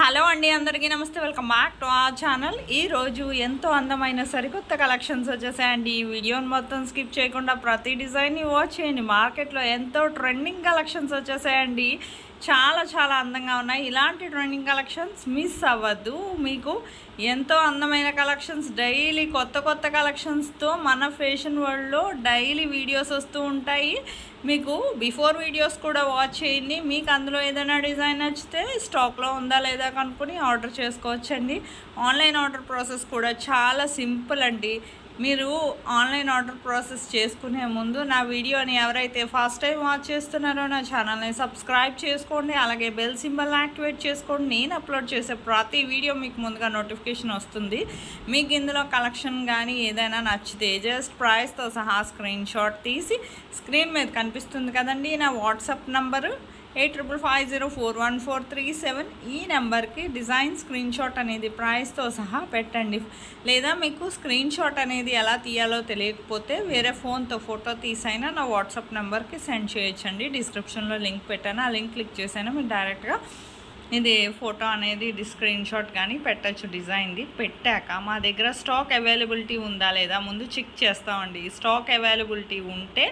Hello అండి, అందరికీ నమస్తే. Welcome back to our channel. ఈరోజు ఎంతో అందమైన సరికొత్త కలెక్షన్స్ వచ్చేసాయండి. ఈ వీడియోని మొత్తం స్కిప్ చేయకుండా ప్రతి డిజైన్ని వాచ్ చేయండి. మార్కెట్లో ఎంతో ట్రెండింగ్ కలెక్షన్స్ వచ్చేసాయండి. చాలా చాలా అందంగా ఉన్నాయి. ఇలాంటి ట్రెండింగ్ కలెక్షన్స్ మిస్ అవ్వద్దు. మీకు ఎంతో అందమైన కలెక్షన్స్, డైలీ కొత్త కొత్త కలెక్షన్స్తో మన ఫ్యాషన్ వరల్డ్లో డైలీ వీడియోస్ వస్తూ ఉంటాయి. మీకు బిఫోర్ వీడియోస్ కూడా వాచ్ చేయండి. మీకు అందులో ఏదైనా డిజైన్ నచ్చితే స్టాక్లో ఉందా లేదా కనుక్కొని ఆర్డర్ చేసుకోవచ్చండి. ఆన్లైన్ ఆర్డర్ ప్రాసెస్ కూడా చాలా సింపుల్ అండి. మీరు ఆన్లైన్ ఆర్డర్ ప్రాసెస్ చేసుకునే ముందు నా వీడియోని ఎవరైతే ఫస్ట్ టైం వాచ్ చేస్తున్నారో నా ఛానల్ని సబ్స్క్రైబ్ చేసుకోండి. అలాగే బెల్ సింబల్ యాక్టివేట్ చేసుకోండి. నేను అప్లోడ్ చేసే ప్రతి వీడియో మీకు ముందుగా నోటిఫికేషన్ వస్తుంది. మీకు ఇందులో కలెక్షన్ కానీ ఏదైనా నచ్చితే జస్ట్ ప్రైస్తో సహా స్క్రీన్ షాట్ తీసి స్క్రీన్ మీద కనిపిస్తుంది కదండి నా వాట్సాప్ నంబరు 8550414337. ఈ నెంబర్కి డిజైన్ స్క్రీన్ షాట్ అనేది ప్రైస్తో సహా పెట్టండి. లేదా మీకు స్క్రీన్ షాట్ అనేది ఎలా తీయాలో తెలియకపోతే వేరే ఫోన్తో ఫోటో తీసైనా నా వాట్సాప్ నెంబర్కి సెండ్ చేయొచ్చండి. డిస్క్రిప్షన్లో లింక్ పెట్టాను. ఆ లింక్ క్లిక్ చేసైనా మీరు డైరెక్ట్గా ఇది ఫోటో అనేది స్క్రీన్ షాట్ కానీ పెట్టచ్చు. డిజైన్ది పెట్టాక మా దగ్గర స్టాక్ అవైలబిలిటీ ఉందా లేదా ముందు చెక్ చేస్తామండి. స్టాక్ అవైలబిలిటీ ఉంటే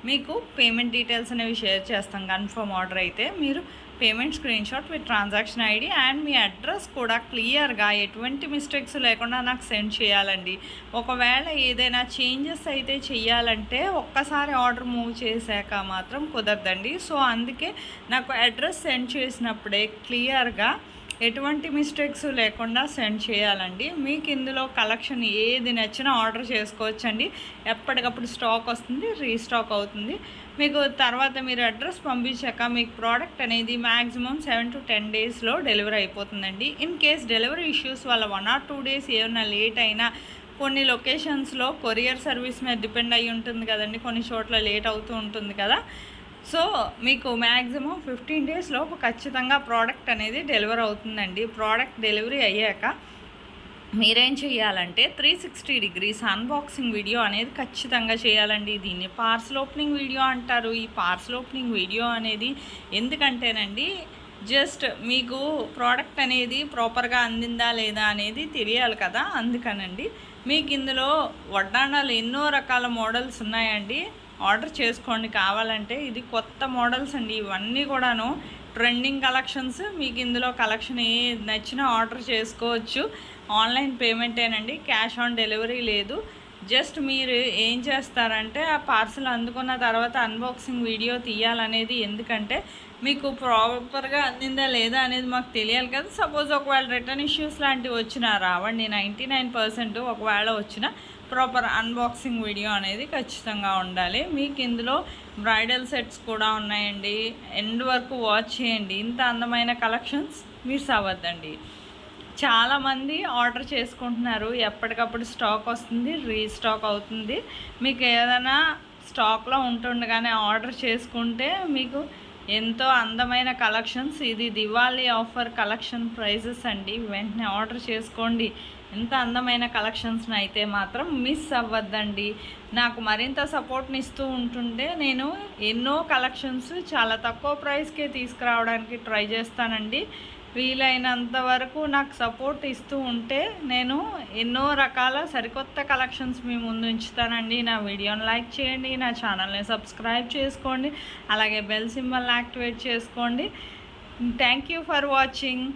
మీకు పేమెంట్ డీటెయిల్స్ అనేవి షేర్ చేస్తాం. కన్ఫర్మ్ ఆర్డర్ అయితే మీరు payment screen shot with transaction ID and me address కూడా క్లియర్గా ఎటువంటి మిస్టేక్స్ లేకుండా నాకు సెండ్ చేయాలండి. ఒకవేళ ఏదైనా చేంజెస్ అయితే చేయాలంటే ఒక్కసారి ఆర్డర్ మూవ్ చేశాక మాత్రం కుదరదండి. సో అందుకే నాకు అడ్రస్ సెండ్ చేసినప్పుడే క్లియర్గా ఎటువంటి మిస్టేక్స్ లేకుండా సెండ్ చేయాలండి. మీకు ఇందులో కలెక్షన్ ఏది నచ్చినా ఆర్డర్ చేసుకోవచ్చండి. ఎప్పటికప్పుడు స్టాక్ వస్తుంది, రీస్టాక్ అవుతుంది. మీకు తర్వాత మీరు అడ్రస్ పంపించాక మీకు ప్రోడక్ట్ అనేది మ్యాక్సిమం 7 to 10 డేస్లో డెలివరీ అయిపోతుందండి. ఇన్ కేస్ డెలివరీ ఇష్యూస్ వల్ల 1 or 2 డేస్ ఏమైనా లేట్ అయినా కొన్ని లొకేషన్స్లో కొరియర్ సర్వీస్ మీద డిపెండ్ అయ్యి ఉంటుంది కదండి. కొన్ని చోట్ల లేట్ అవుతూ ఉంటుంది కదా. సో మీకు మ్యాక్సిమం 15 డేస్ లోపు ఖచ్చితంగా ప్రోడక్ట్ అనేది డెలివరీ అవుతుందండి. ప్రోడక్ట్ డెలివరీ అయ్యాక మీరేం చేయాలంటే 360 degrees అన్బాక్సింగ్ వీడియో అనేది ఖచ్చితంగా చేయాలండి. దీన్ని పార్సల్ ఓపెనింగ్ వీడియో అంటారు. ఈ పార్సల్ ఓపెనింగ్ వీడియో అనేది ఎందుకంటేనండి జస్ట్ మీకు ప్రోడక్ట్ అనేది ప్రాపర్గా అందిందా లేదా అనేది తెలియాలి కదా. అందుకనండి మీకు ఇందులో వడ్డాణాలు ఎన్నో రకాల మోడల్స్ ఉన్నాయండి. ఆర్డర్ చేసుకోండి కావాలంటే. ఇది కొత్త మోడల్స్ అండి. ఇవన్నీ కూడాను ట్రెండింగ్ కలెక్షన్స్. మీకు ఇందులో కలెక్షన్ ఏ నచ్చినా ఆర్డర్ చేసుకోవచ్చు. ఆన్లైన్ పేమెంటేనండి, క్యాష్ ఆన్ డెలివరీ లేదు. జస్ట్ మీరు ఏం చేస్తారంటే ఆ పార్సల్ అందుకున్న తర్వాత అన్బాక్సింగ్ వీడియో తీయాలనేది ఎందుకంటే మీకు ప్రాపర్గా అందిందా లేదా అనేది మాకు తెలియాలి కదా. సపోజ్ ఒకవేళ రిటర్న్ ఇష్యూస్ లాంటివి వచ్చినా రావండి. 99% ఒకవేళ వచ్చినా ప్రాపర్ అన్బాక్సింగ్ వీడియో అనేది ఖచ్చితంగా ఉండాలి. మీకు ఇందులో బ్రైడల్ సెట్స్ కూడా ఉన్నాయండి. ఎండ్ వరకు వాచ్ చేయండి. ఇంత అందమైన కలెక్షన్స్ మిస్ అవ్వద్దండి. చాలామంది ఆర్డర్ చేసుకుంటున్నారు. ఎప్పటికప్పుడు స్టాక్ వస్తుంది, రీస్టాక్ అవుతుంది. మీకు ఏదైనా స్టాక్లో ఉంటుండగానే ఆర్డర్ చేసుకుంటే మీకు ఎంతో అందమైన కలెక్షన్స్. ఇది దివాళీ ఆఫర్ కలెక్షన్ ప్రైజెస్ అండి. వెంటనే ఆర్డర్ చేసుకోండి. ఎంత అందమైన కలెక్షన్స్ని అయితే మాత్రం మిస్ అవ్వద్దండి. నాకు మరింత సపోర్ట్ని ఇస్తూ ఉంటుంటే నేను ఎన్నో కలెక్షన్స్ చాలా తక్కువ ప్రైస్కే తీసుకురావడానికి ట్రై చేస్తానండి. వీలైనంత వరకు నాకు సపోర్ట్ ఇస్తూ ఉంటే నేను ఎన్నో రకాల సరికొత్త కలెక్షన్స్ మీ ముందు ఉంచుతానండి. నా వీడియోని లైక్ చేయండి, నా ఛానల్ని సబ్స్క్రైబ్ చేసుకోండి, అలాగే బెల్ సింబల్ యాక్టివేట్ చేసుకోండి. Thank you for watching.